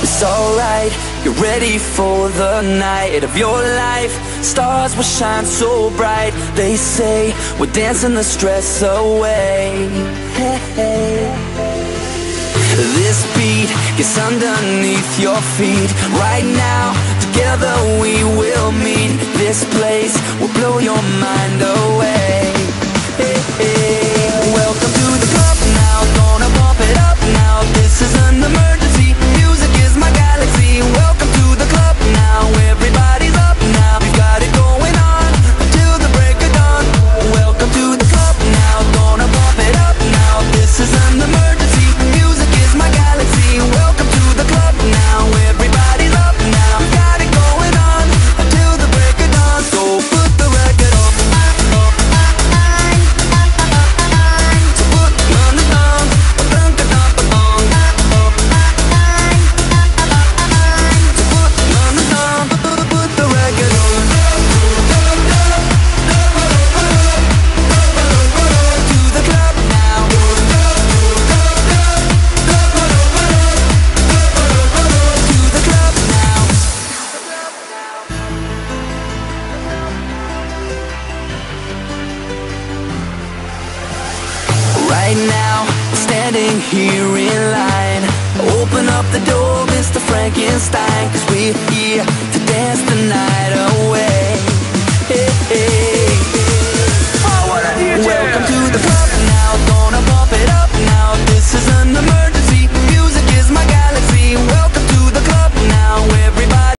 it's alright. You're ready for the night of your life. Stars will shine so bright. They say we're dancing the stress away. Hey, hey. This beat gets underneath your feet. Right now, together we will meet. This place will blow your mind away. Hey, hey. Welcome to the club now, gonna pump it up now. This is an emergency, music is my galaxy. Welcome to the club now, everybody's up now. We've got it going on until the break of dawn. Welcome to the club now, gonna pump it up now. This is an emergency, music is my galaxy. Welcome to the club now, everybody's up now. We've got it going on until the break of dawn. So put the record on. Right now, standing here in line. Open up the door, Mr. Frankenstein, 'cause we're here to